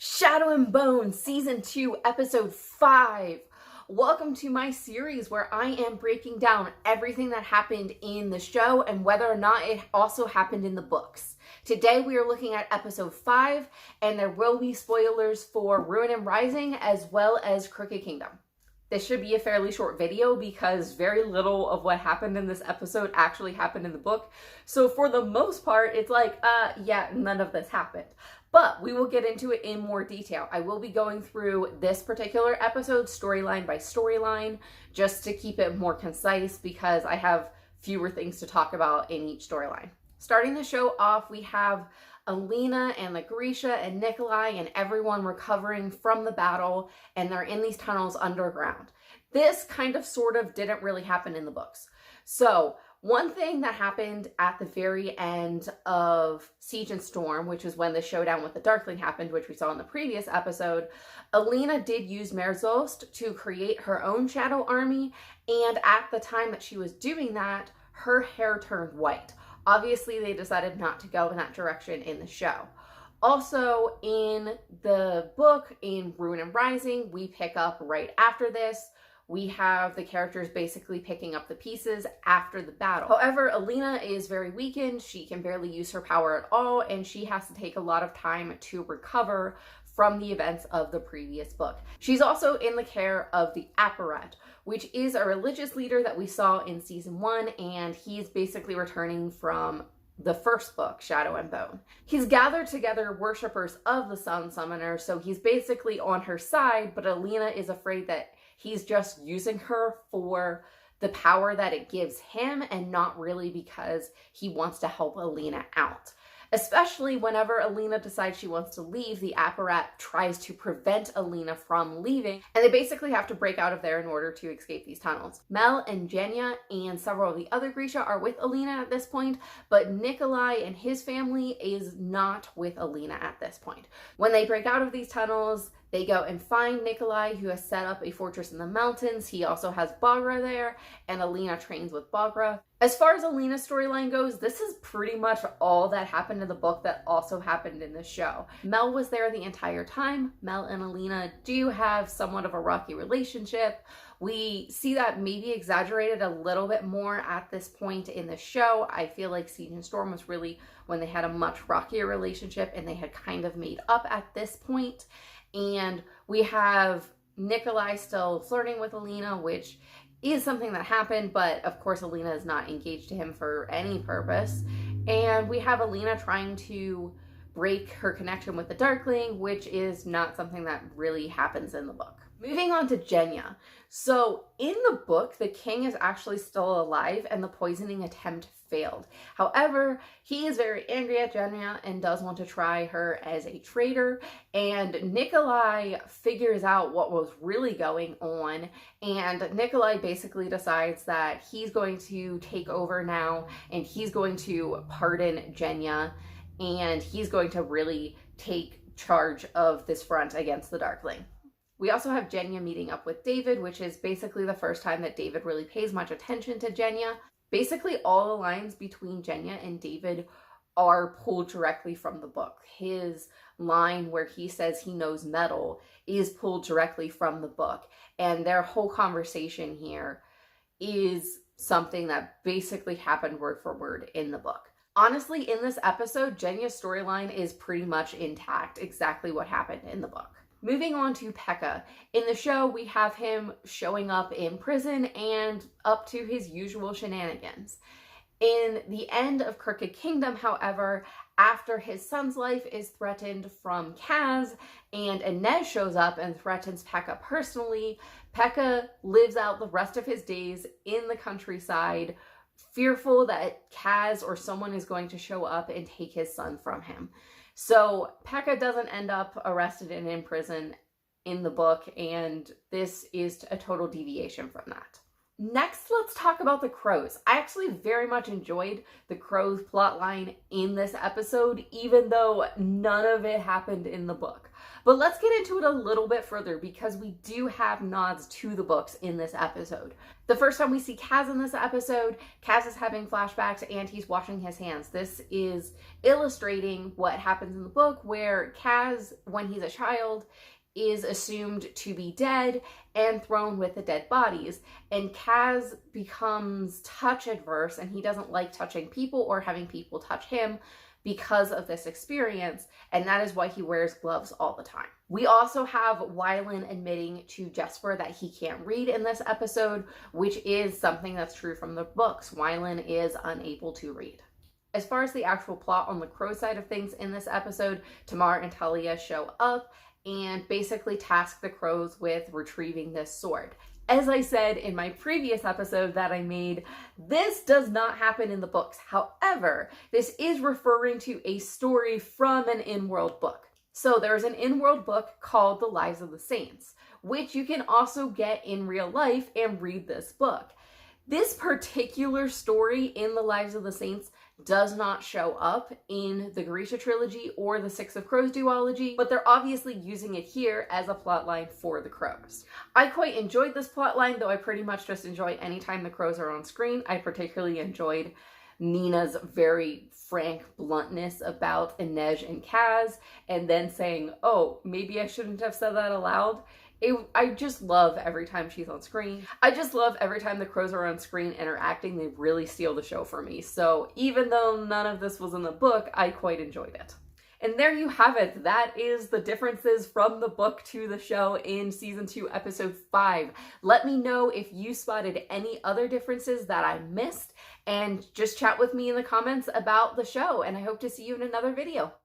Shadow and Bone, Season 2, Episode 5. Welcome to my series where I am breaking down everything that happened in the show and whether or not it also happened in the books. Today we are looking at Episode 5, and there will be spoilers for Ruin and Rising as well as Crooked Kingdom. This should be a fairly short video because very little of what happened in this episode actually happened in the book. So for the most part, it's like, yeah, none of this happened. But we will get into it in more detail. I will be going through this particular episode storyline by storyline just to keep it more concise because I have fewer things to talk about in each storyline. Starting the show off, we have Alina and the Grisha and Nikolai and everyone recovering from the battle, and they're in these tunnels underground. This kind of sort of didn't really happen in the books. So one thing that happened at the very end of Siege and Storm, which is when the showdown with the Darkling happened, which we saw in the previous episode, Alina did use Merzost to create her own shadow army, and at the time that she was doing that, her hair turned white. Obviously, they decided not to go in that direction in the show. Also, in the book, in Ruin and Rising, we pick up right after this. We have the characters basically picking up the pieces after the battle. However, Alina is very weakened. She can barely use her power at all, and she has to take a lot of time to recover from the events of the previous book. She's also in the care of the Apparat, which is a religious leader that we saw in season 1, and he's basically returning from the first book, Shadow and Bone. He's gathered together worshippers of the Sun Summoner, so he's basically on her side, but Alina is afraid that he's just using her for the power that it gives him and not really because he wants to help Alina out. Especially whenever Alina decides she wants to leave, the Apparat tries to prevent Alina from leaving, and they basically have to break out of there in order to escape these tunnels. Mel and Jenya and several of the other Grisha are with Alina at this point, but Nikolai and his family is not with Alina at this point. When they break out of these tunnels, they go and find Nikolai, who has set up a fortress in the mountains. He also has Baghra there, and Alina trains with Baghra. As far as Alina's storyline goes, this is pretty much all that happened in the book that also happened in the show. Mel was there the entire time. Mel and Alina do have somewhat of a rocky relationship. We see that maybe exaggerated a little bit more at this point in the show. I feel like Siege and Storm was really when they had a much rockier relationship and they had kind of made up at this point. And we have Nikolai still flirting with Alina, which is something that happened, but of course Alina is not engaged to him for any purpose. And we have Alina trying to break her connection with the Darkling, which is not something that really happens in the book. Moving on to Jenya. So in the book, the king is actually still alive and the poisoning attempt failed. However, he is very angry at Jenya and does want to try her as a traitor. And Nikolai figures out what was really going on. And Nikolai basically decides that he's going to take over now and he's going to pardon Jenya. And he's going to really take charge of this front against the Darkling. We also have Jenya meeting up with David, which is basically the first time that David really pays much attention to Jenya. Basically, all the lines between Jenya and David are pulled directly from the book. His line where he says he knows metal is pulled directly from the book. And their whole conversation here is something that basically happened word for word in the book. Honestly, in this episode, Jenya's storyline is pretty much intact, exactly what happened in the book. Moving on to Pekka. In the show, we have him showing up in prison and up to his usual shenanigans. In the end of Crooked Kingdom, however, after his son's life is threatened from Kaz and Inez shows up and threatens Pekka personally, Pekka lives out the rest of his days in the countryside, fearful that Kaz or someone is going to show up and take his son from him. So Pekka doesn't end up arrested and in prison in the book, and this is a total deviation from that. Next, let's talk about the crows. I actually very much enjoyed the crows plotline in this episode, even though none of it happened in the book. But let's get into it a little bit further because we do have nods to the books in this episode. The first time we see Kaz in this episode, Kaz is having flashbacks and he's washing his hands. This is illustrating what happens in the book where Kaz, when he's a child, is assumed to be dead and thrown with the dead bodies. And Kaz becomes touch adverse and he doesn't like touching people or having people touch him because of this experience, and that is why he wears gloves all the time. We also have Wylan admitting to Jesper that he can't read in this episode, which is something that's true from the books. Wylan is unable to read. As far as the actual plot on the crow side of things in this episode, Tamar and Talia show up and basically task the crows with retrieving this sword. As I said in my previous episode that I made, this does not happen in the books. However, this is referring to a story from an in-world book. So there's an in-world book called The Lives of the Saints, which you can also get in real life and read this book. This particular story in The Lives of the Saints does not show up in the Grisha trilogy or the Six of Crows duology, but they're obviously using it here as a plotline for the crows. I quite enjoyed this plotline, though I pretty much just enjoy anytime the crows are on screen. I particularly enjoyed Nina's very frank bluntness about Inej and Kaz, and then saying, oh, maybe I shouldn't have said that aloud. I just love every time she's on screen. I just love every time the crows are on screen interacting. They really steal the show for me. So even though none of this was in the book, I quite enjoyed it. And there you have it. That is the differences from the book to the show in season 2, episode 5. Let me know if you spotted any other differences that I missed, and just chat with me in the comments about the show. And I hope to see you in another video.